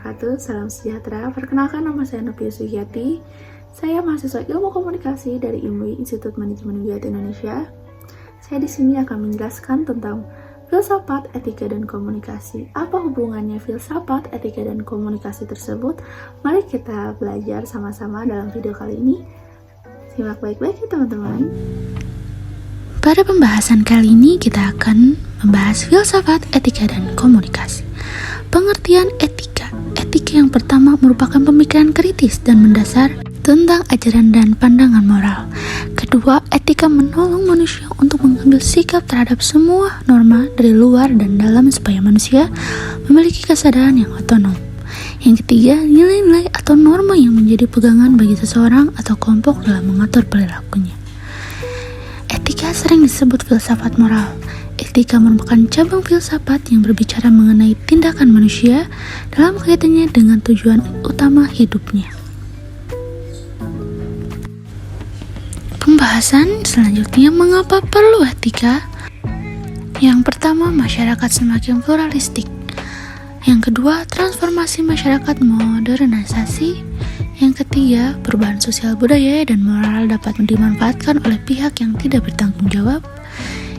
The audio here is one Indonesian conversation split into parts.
wabarakatuh. Salam sejahtera. Perkenalkan, nama saya Novia Sugiyati. Saya mahasiswa Ilmu Komunikasi dari IMUI, Institut Manajemen Wilayah Indonesia. Saya di sini akan menjelaskan tentang filsafat, etika, dan komunikasi. Apa hubungannya filsafat, etika, dan komunikasi tersebut? Mari kita belajar sama-sama dalam video kali ini. Simak baik-baik ya teman-teman. Pada pembahasan kali ini kita akan membahas filsafat, etika, dan komunikasi. Pengertian etika. Etika yang pertama merupakan pemikiran kritis dan mendasar tentang ajaran dan pandangan moral. Kedua, etika menolong manusia untuk mengambil sikap terhadap semua norma dari luar dan dalam supaya manusia memiliki kesadaran yang otonom. Yang ketiga, nilai-nilai atau norma yang menjadi pegangan bagi seseorang atau kelompok dalam mengatur perilakunya. Etika sering disebut filsafat moral. Etika merupakan cabang filsafat yang berbicara mengenai tindakan manusia dalam kaitannya dengan tujuan utama hidupnya. Pembahasan selanjutnya, mengapa perlu etika? Yang pertama, masyarakat semakin pluralistik. Yang kedua, transformasi masyarakat modernisasi. Yang ketiga, perubahan sosial budaya dan moral dapat dimanfaatkan oleh pihak yang tidak bertanggung jawab.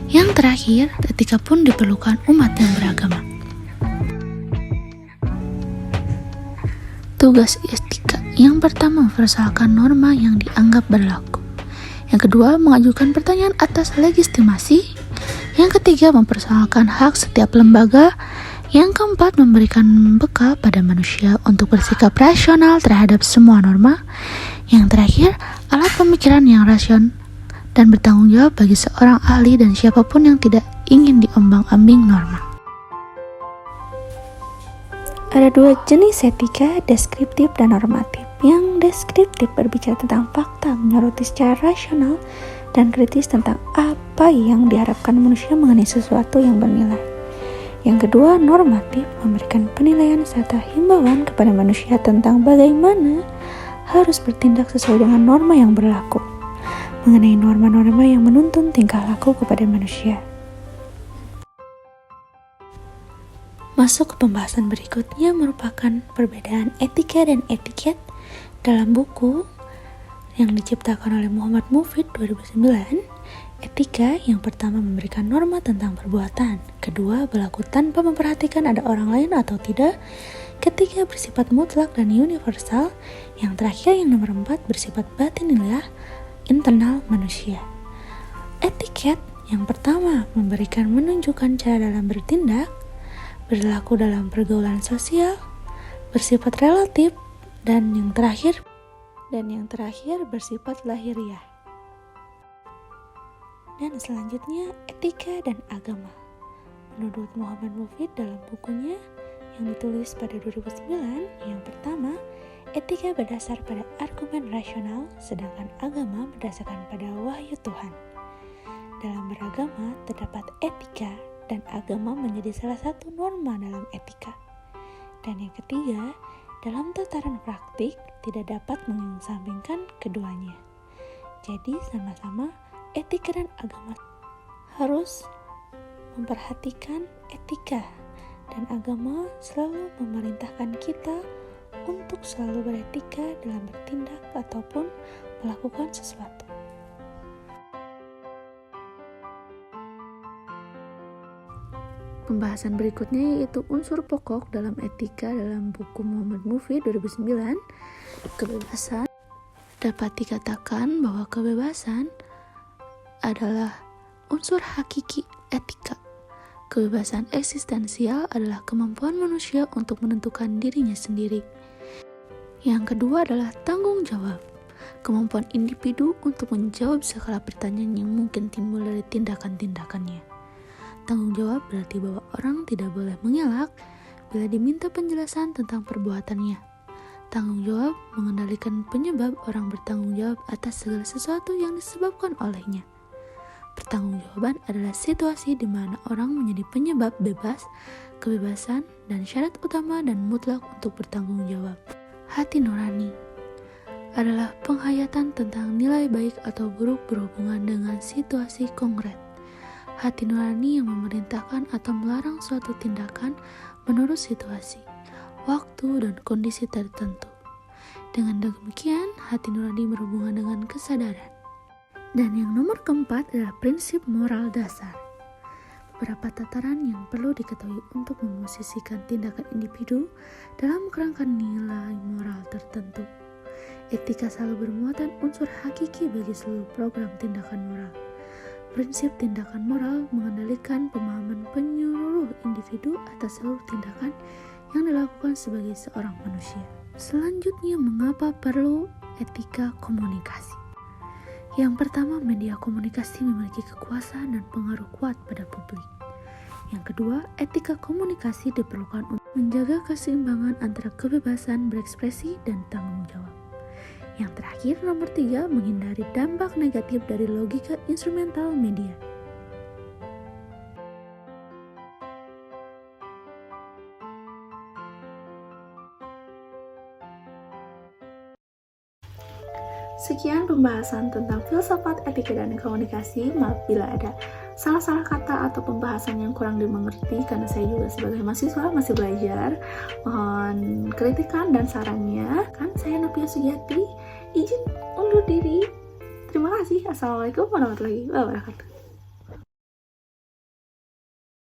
Yang terakhir, etika pun diperlukan umat yang beragama. Tugas etika. Yang pertama, mempersoalkan norma yang dianggap berlaku. Yang kedua, mengajukan pertanyaan atas legitimasi. Yang ketiga, mempersoalkan hak setiap lembaga. Yang keempat, memberikan bekal pada manusia untuk bersikap rasional terhadap semua norma. Yang terakhir, alat pemikiran yang rasional dan bertanggung jawab bagi seorang ahli dan siapapun yang tidak ingin diombang-ambing norma. Ada dua jenis etika, deskriptif dan normatif. Yang deskriptif berbicara tentang fakta, menyoroti secara rasional dan kritis tentang apa yang diharapkan manusia mengenai sesuatu yang bernilai. Yang kedua, normatif, memberikan penilaian serta himbauan kepada manusia tentang bagaimana harus bertindak sesuai dengan norma yang berlaku, mengenai norma-norma yang menuntun tingkah laku kepada manusia. Masuk ke pembahasan berikutnya merupakan perbedaan etika dan etiket dalam buku yang diciptakan oleh Muhammad Mufid 2009. Etika yang pertama memberikan norma tentang perbuatan, kedua berlaku tanpa memperhatikan ada orang lain atau tidak, ketiga bersifat mutlak dan universal, yang terakhir yang nomor 4 bersifat batiniah, internal manusia. Etiket yang pertama memberikan menunjukkan cara dalam bertindak, berlaku dalam pergaulan sosial, bersifat relatif, dan yang terakhir bersifat lahiriah. Dan selanjutnya, etika dan agama. Menurut Muhammad Mufid dalam bukunya yang ditulis pada 2009, yang pertama, etika berdasar pada argumen rasional, sedangkan agama berdasarkan pada wahyu Tuhan. Dalam beragama, terdapat etika dan agama menjadi salah satu norma dalam etika. Dan yang ketiga, dalam tataran praktik tidak dapat mengesampingkan keduanya. Jadi sama-sama etika dan agama harus memperhatikan etika, dan agama selalu memerintahkan kita untuk selalu beretika dalam bertindak ataupun melakukan sesuatu. Pembahasan berikutnya yaitu unsur pokok dalam etika dalam buku Muhammad Mufid 2009. Kebebasan. Dapat dikatakan bahwa kebebasan adalah unsur hakiki etika. Kebebasan eksistensial adalah kemampuan manusia untuk menentukan dirinya sendiri. Yang kedua adalah tanggung jawab, kemampuan individu untuk menjawab segala pertanyaan yang mungkin timbul dari tindakan-tindakannya. Tanggung jawab berarti bahwa orang tidak boleh mengelak bila diminta penjelasan tentang perbuatannya. Tanggung jawab mengendalikan penyebab orang bertanggung jawab atas segala sesuatu yang disebabkan olehnya. Pertanggungjawaban adalah situasi di mana orang menjadi penyebab bebas, kebebasan, dan syarat utama dan mutlak untuk bertanggung jawab. Hati nurani adalah penghayatan tentang nilai baik atau buruk berhubungan dengan situasi konkret. Hati nurani yang memerintahkan atau melarang suatu tindakan menurut situasi. waktu, dan kondisi tertentu. Dengan demikian, hati nurani berhubungan dengan kesadaran. Dan yang nomor keempat adalah prinsip moral dasar. Beberapa tataran yang perlu diketahui untuk memosisikan tindakan individu dalam kerangka nilai moral tertentu. Etika selalu bermuatan unsur hakiki bagi seluruh program tindakan moral. Prinsip tindakan moral mengendalikan pemahaman penyeluruh individu atas seluruh tindakan yang dilakukan sebagai seorang manusia. Selanjutnya, mengapa perlu etika komunikasi? Yang pertama, media komunikasi memiliki kekuasaan dan pengaruh kuat pada publik. Yang kedua, etika komunikasi diperlukan untuk menjaga keseimbangan antara kebebasan berekspresi dan tanggung jawab. Yang terakhir, nomor 3, menghindari dampak negatif dari logika instrumental media. Sekian pembahasan tentang filsafat, etika, dan komunikasi. Maaf bila ada salah-salah kata atau pembahasan yang kurang dimengerti, karena saya juga sebagai mahasiswa masih belajar. Mohon kritikan dan sarannya. Saya Nopia Sugiyati, izin undur diri. Terima kasih. Assalamualaikum warahmatullahi wabarakatuh.